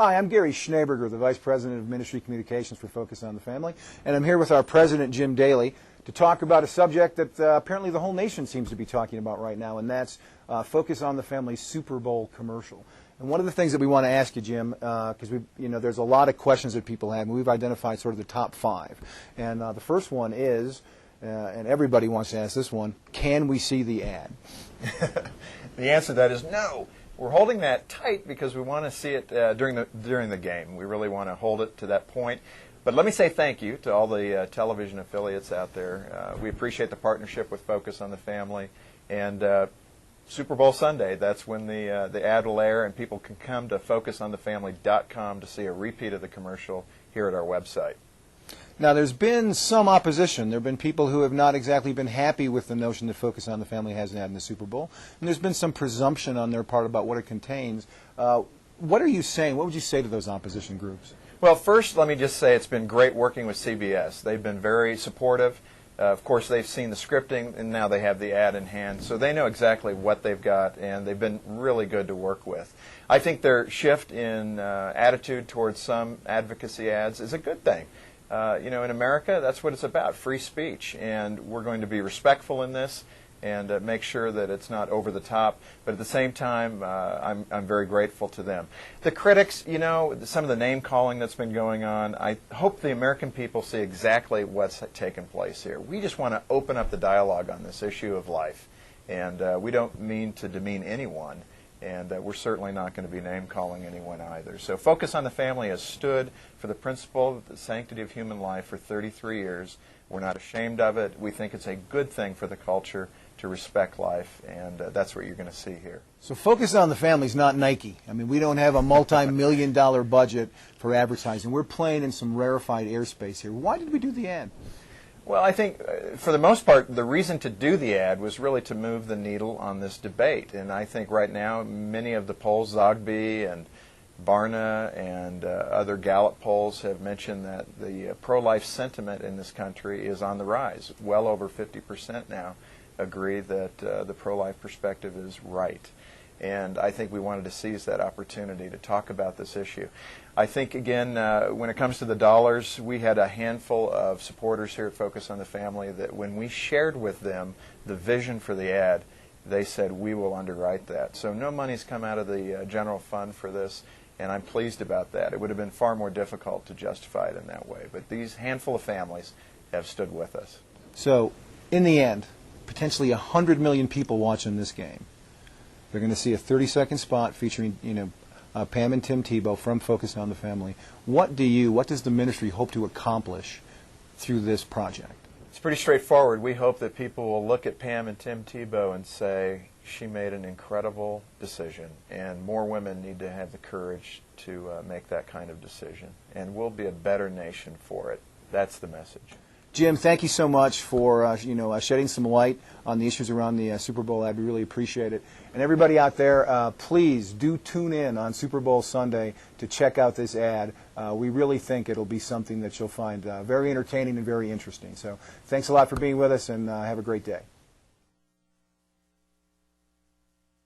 Hi, I'm Gary Schneeberger, the Vice President of Ministry Communications for Focus on the Family, and I'm here with our President, Jim Daly, to talk about a subject that apparently the whole nation seems to be talking about right now, and that's Focus on the Family's Super Bowl commercial. And one of the things that we want to ask you, Jim, because there's a lot of questions that people have, and we've identified sort of the top 5. And the first one is, and everybody wants to ask this one, can we see the ad? The answer to that is no. We're holding that tight because we want to see it during the game. We really want to hold it to that point. But let me say thank you to all the television affiliates out there. We appreciate the partnership with Focus on the Family. And Super Bowl Sunday, that's when the ad will air, and people can come to focusonthefamily.com to see a repeat of the commercial here at our website. Now, there's been some opposition. There have been people who have not exactly been happy with the notion that Focus on the Family has an ad in the Super Bowl. And there's been some presumption on their part about what it contains. What are you saying? What would you say to those opposition groups? Well, first, let me just say it's been great working with CBS. They've been very supportive. Of course, they've seen the scripting, and now they have the ad in hand. So they know exactly what they've got, and they've been really good to work with. I think their shift in attitude towards some advocacy ads is a good thing. In America, that's what it's about, free speech. And we're going to be respectful in this and make sure that it's not over the top. But at the same time, I'm very grateful to them. The critics, some of the name-calling that's been going on, I hope the American people see exactly what's taken place here. We just want to open up the dialogue on this issue of life. And we don't mean to demean anyone. And we're certainly not going to be name-calling anyone either. So Focus on the Family has stood for the principle of the sanctity of human life for 33 years. We're not ashamed of it. We think it's a good thing for the culture to respect life, and that's what you're going to see here. So Focus on the Family is not Nike. I mean, we don't have a multi-million-dollar budget for advertising. We're playing in some rarefied airspace here. Why did we do the ad? Well, I think, for the most part, the reason to do the ad was really to move the needle on this debate. And I think right now, many of the polls, Zogby and Barna and other Gallup polls have mentioned that the pro-life sentiment in this country is on the rise. Well over 50% now agree that the pro-life perspective is right. And I think we wanted to seize that opportunity to talk about this issue. I think, again, when it comes to the dollars, we had a handful of supporters here at Focus on the Family that when we shared with them the vision for the ad, they said, we will underwrite that. So no money's come out of the general fund for this, and I'm pleased about that. It would have been far more difficult to justify it in that way. But these handful of families have stood with us. So, in the end, potentially 100 million people watching this game. They're going to see a 30-second spot featuring, Pam and Tim Tebow from Focus on the Family. What does the ministry hope to accomplish through this project? It's pretty straightforward. We hope that people will look at Pam and Tim Tebow and say, she made an incredible decision, and more women need to have the courage to make that kind of decision. And we'll be a better nation for it. That's the message. Jim, thank you so much for shedding some light on the issues around the Super Bowl ad. We really appreciate it. And everybody out there, please do tune in on Super Bowl Sunday to check out this ad. We really think it'll be something that you'll find very entertaining and very interesting. So thanks a lot for being with us, and have a great day.